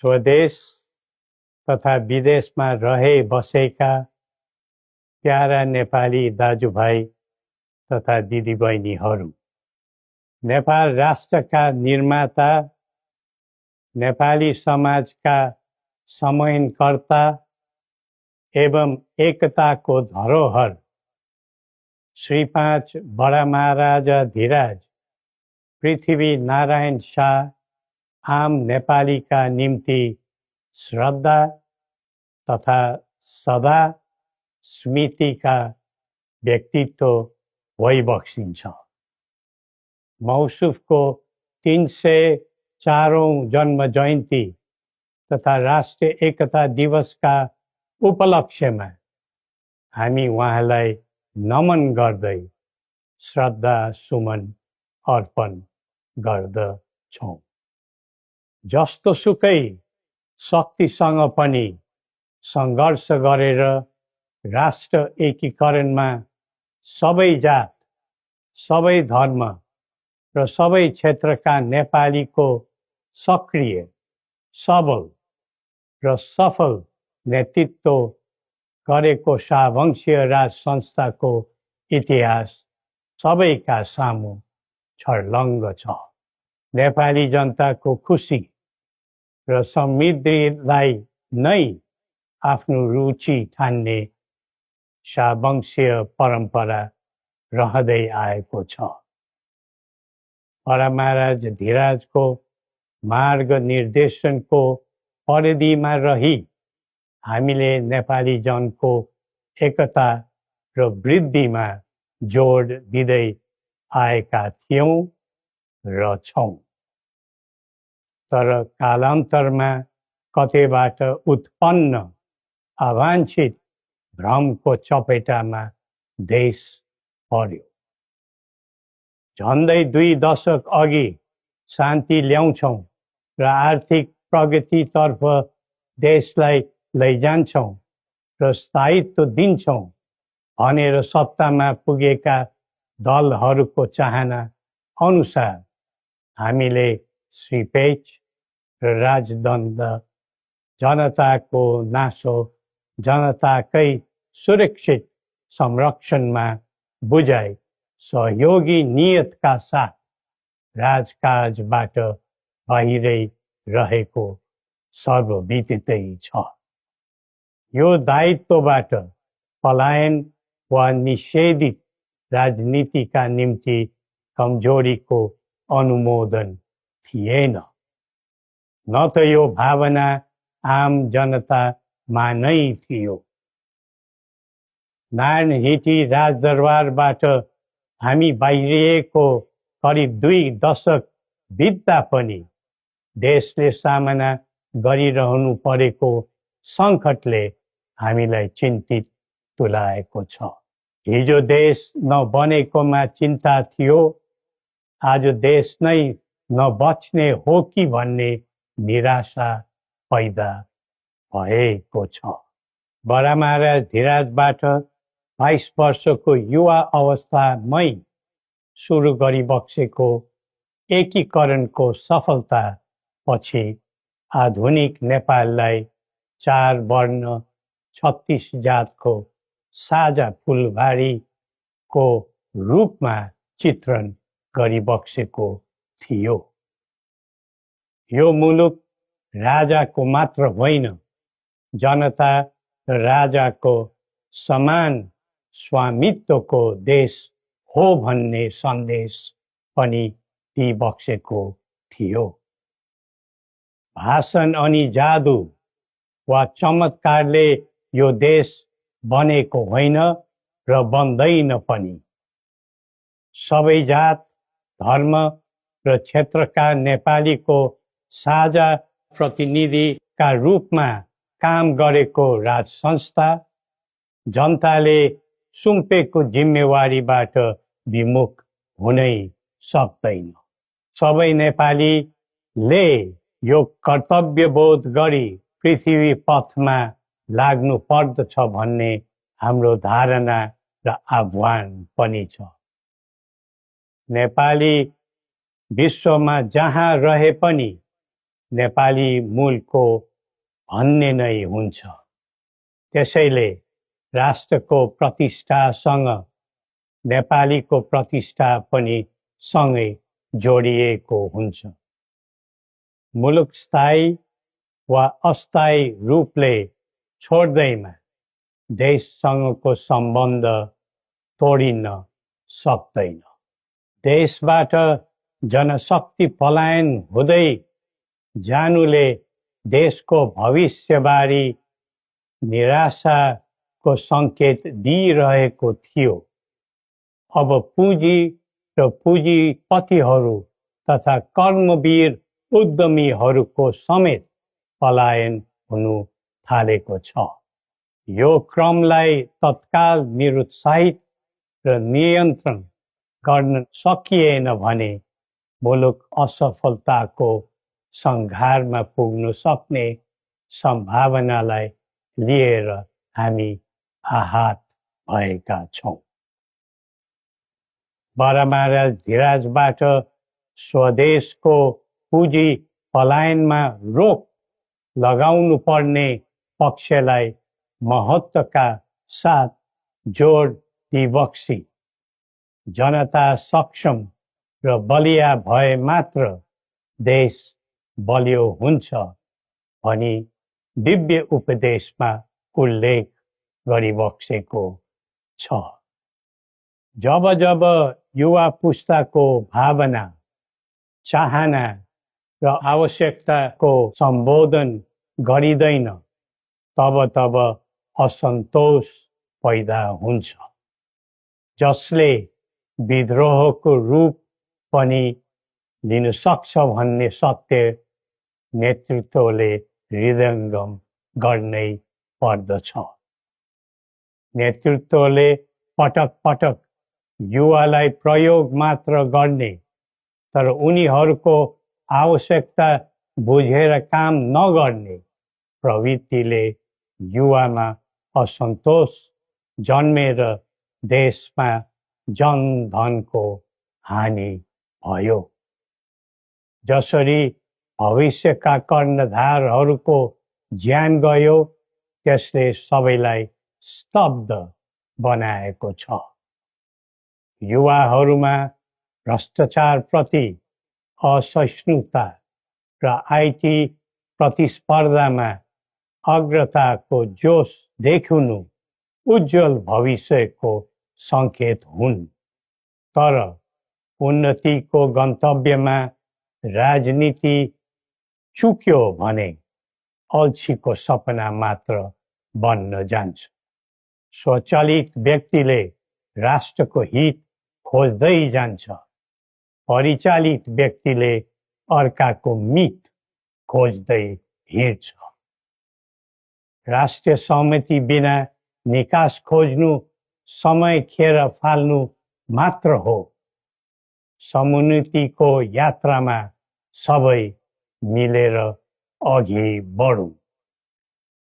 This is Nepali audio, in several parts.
स्वदेश तथा विदेशमा रहे बसेका प्यारा नेपाली दाजुभाइ तथा दिदीबहिनीहरू, नेपाल राष्ट्रका निर्माता, नेपाली समाजका समन्वयकर्ता एवं एकताको धरोहर श्री 5 बडा महाराजा धीराज पृथ्वी नारायण शाह आम नेपालीका निम्ति श्रद्धा तथा सदा स्मृतिका व्यक्तित्व भइबक्सिन्छ। मौसुफको 304औं जन्म जयन्ती तथा राष्ट्रिय एकता दिवसका उपलक्ष्यमा हामी उहाँलाई नमन गर्दै श्रद्धा सुमन अर्पण गर्दछौँ। जस्तोसुकै शक्तिसँग पनि सङ्घर्ष गरेर राष्ट्र एकीकरणमा सबै जात, सबै धर्म र सबै क्षेत्रका नेपालीको सक्रिय, सबल र सफल नेतृत्व गरेको शाहवंशीय राज संस्थाको इतिहास सबैका सामु छर्लङ्ग छ। नेपाली जनताको खुसी र समृद्धिलाई नै आफ्नो रुचि ठान्ने शाहवंशीय परम्परा रहँदै आएको छ। बडा महाराज धीराजको मार्ग निर्देशनको परिधिमा रही हामीले नेपाली जनको एकता र वृद्धिमा जोड दिँदै आएका थियौं र छौं। तर कालान्तरमा कतैबाट उत्पन्न अवांछित भ्रमको चपेटामा देश पर्यो। झन्डै 2 दशक अघि शान्ति ल्याउँछौं र आर्थिक प्रगतितर्फ देशलाई लैजान्छौं र स्थायित्व दिन्छौं भनेर सत्तामा पुगेका दलहरूको चाहना अनुसार हामीले श्री पेच र राजदण्ड जनताको नासो जनताकै सुरक्षित संरक्षणमा बुझाइ सहयोगी नियतका साथ राजकाजबाट बाहिरै रहेको सर्वविदितै छ। यो दायित्वबाट पलायन वा निषेधित राजनीतिका निम्ति कमजोरीको अनुमोदन थिएन, न त यो भावना आम जनतामा नै थियो। नारायणहिटी राजदरबारबाट हामी बाहिरिएको करिब 2 दशक बित्दा पनि देशले सामना गरिरहनु परेको सङ्कटले हामीलाई चिन्तित तुल्याएको छ। हिजो देश नबनेकोमा चिन्ता थियो, आज देश नै नबच्ने हो कि भन्ने निराशा पैदा भएको छ। बडा महाराज धीराजबाट 22 वर्षको युवा अवस्थामै सुरु गरिबक्सेको एकीकरणको सफलता पछि आधुनिक नेपाललाई 4 वर्ण 36 जातको साझा फुलबारीको रूपमा चित्रण गरिबक्सेको थियो। यो मुलुक राजाको मात्र होइन, जनता र राजाको समान स्वामित्वको देश हो भन्ने सन्देश पनि दिइबक्सेको थियो। भाषण अनि जादु वा चमत्कारले यो देश बनेको होइन र बन्दैन पनि। सबै जात, धर्म र क्षेत्रका नेपालीको साझा प्रतिनिधिका रूपमा काम गरेको राज संस्था जनताले सुम्पेको जिम्मेवारीबाट विमुख हुनै सक्दैन। सबै नेपालीले यो कर्तव्यबोध गरी पृथ्वी पथमा लाग्नु पर्दछ भन्ने हाम्रो धारणा र आह्वान पनि छ। नेपाली विश्वमा जहाँ रहे पनि नेपाली मूलको भन्ने नै हुन्छ। त्यसैले राष्ट्रको प्रतिष्ठासँग नेपालीको प्रतिष्ठा पनि सँगै जोडिएको हुन्छ। मुलुक स्थायी वा अस्थायी रूपले छोड्दैमा देशसँगको सम्बन्ध तोडिन सक्दैन। देशबाट जनशक्ति पलायन हुँदै जानुले देशको भविष्यबारे निराशाको सङ्केत दिइरहेको थियो। अब पुँजी र पुँजीपतिहरू तथा कर्मवीर उद्यमीहरूको समेत पलायन हुनु थालेको छ। यो क्रमलाई तत्काल निरुत्साहित र नियन्त्रण गर्न सकिएन भने मुलुक असफलताको सङ्घारमा पुग्न सक्ने सम्भावनालाई लिएर हामी आहत भएका छौँ। महाराज धीराजबाट स्वदेशको पुँजी पलायनमा रोक लगाउनु पर्ने पक्षलाई महत्त्वका साथ जोड दिबक्सी जनता सक्षम र बलिया भए मात्र देश बलियो हुन्छ भनी दिव्य उपदेशमा उल्लेख गरिबक्सेको छ। जब जब युवा पुस्ताको भावना, चाहना र आवश्यकताको सम्बोधन गरिँदैन तब तब असन्तोष पैदा हुन्छ, जसले विद्रोहको रूप पनि लिन सक्छ भन्ने सत्य नेतृत्वले हृदयङ्गम गर्नै पर्दछ। नेतृत्वले पटक पटक युवालाई प्रयोग मात्र गर्ने तर उनीहरूको आवश्यकता बुझेर काम नगर्ने प्रवृत्तिले युवामा असन्तोष जन्मेर देशमा जनधनको हानि भयो। जसरी भविष्यका कर्णधारहरूको ज्यान गयो त्यसले सबैलाई स्तब्ध बनाएको छ। युवाहरूमा भ्रष्टाचारप्रति असहिष्णुता र आइटी प्रतिस्पर्धामा अग्रताको जोश देखिनु उज्जवल भविष्यको सङ्केत हुन्। तर उन्नतिको गन्तव्यमा राजनीति चुक्यो भने अल्छीको सपना मात्र बन्न जान्छ। स्वचालित व्यक्तिले राष्ट्रको हित खोज्दै जान्छ, परिचालित व्यक्तिले अर्काको मित खोज्दै हिँड्छ। राष्ट्रिय सहमति बिना निकास खोज्नु समय खेर फाल्नु मात्र हो। समुन्नतिको यात्रामा सबै मिलेर अघि बढौँ।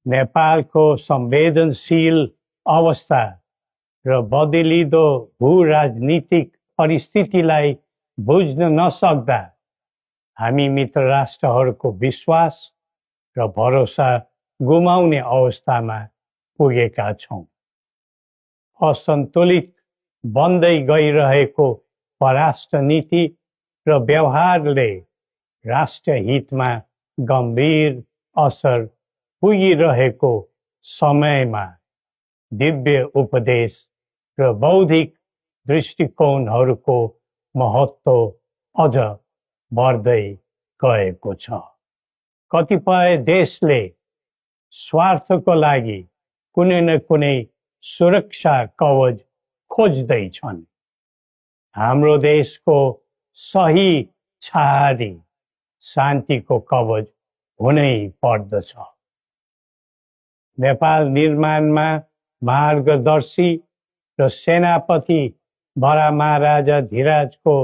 नेपालको संवेदनशील अवस्था र बदलिँदो भू-राजनीतिक परिस्थितिलाई बुझ्न नसक्दा हामी मित्र राष्ट्रहरूको विश्वास र भरोसा गुमाउने अवस्थामा पुगेका छौँ। असन्तुलित बन्दै गइरहेको परराष्ट्र नीति र व्यवहारले राष्ट्र हितमा गम्भीर असर पुगिरहेको समयमा दिव्य उपदेश र बौद्धिक दृष्टिकोणहरूको महत्त्व अझ बढ्दै गएको छ। कतिपय देशले स्वार्थको लागि कुनै न कुनै सुरक्षा कवच खोज्दैछन्। हाम्रो देशको सही छहारी शान्तिको कवच हुनै पर्दछ। नेपाल निर्माणमा मार्गदर्शी र सेनापति बडा महाराजा धीराजको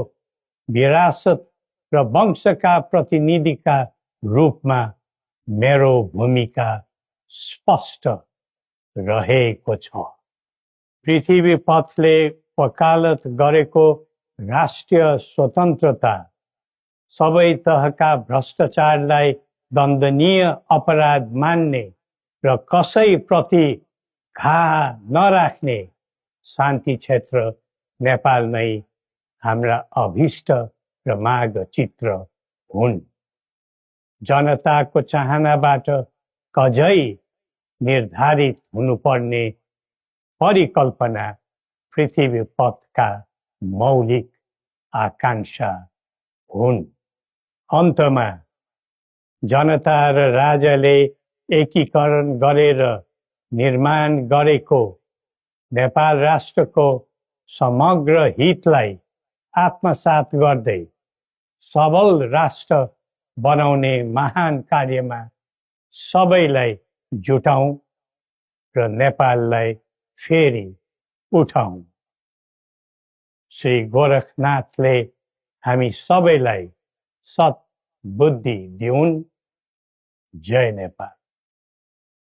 विरासत र वंशका प्रतिनिधिका रूपमा मेरो भूमिका स्पष्ट रहेको छ। पृथ्वी पथले वकालत गरेको राष्ट्रिय स्वतन्त्रता सबै तहका भ्रष्टाचारलाई दण्डनीय अपराध मान्ने र कसैप्रति घाह नराख्ने शान्ति क्षेत्र नेपाल नै हाम्रा अभिष्ट र माग चित्र हुन्। जनताको चाहनाबाट कझै निर्धारित हुनुपर्ने परिकल्पना पृथ्वी पथका मौलिक आकांक्षा हुन्। अन्तमा जनता र राजाले एकीकरण गरेर निर्माण गरेको नेपाल राष्ट्रको समग्र हितलाई आत्मसात गर्दै सबल राष्ट्र बनाउने महान कार्यमा सबैलाई जुटाउँ र नेपाललाई फेरि उठाउँ। श्री गोरखनाथले हामी सबैलाई सत् बुद्धि दिउन्। जय नेपाल।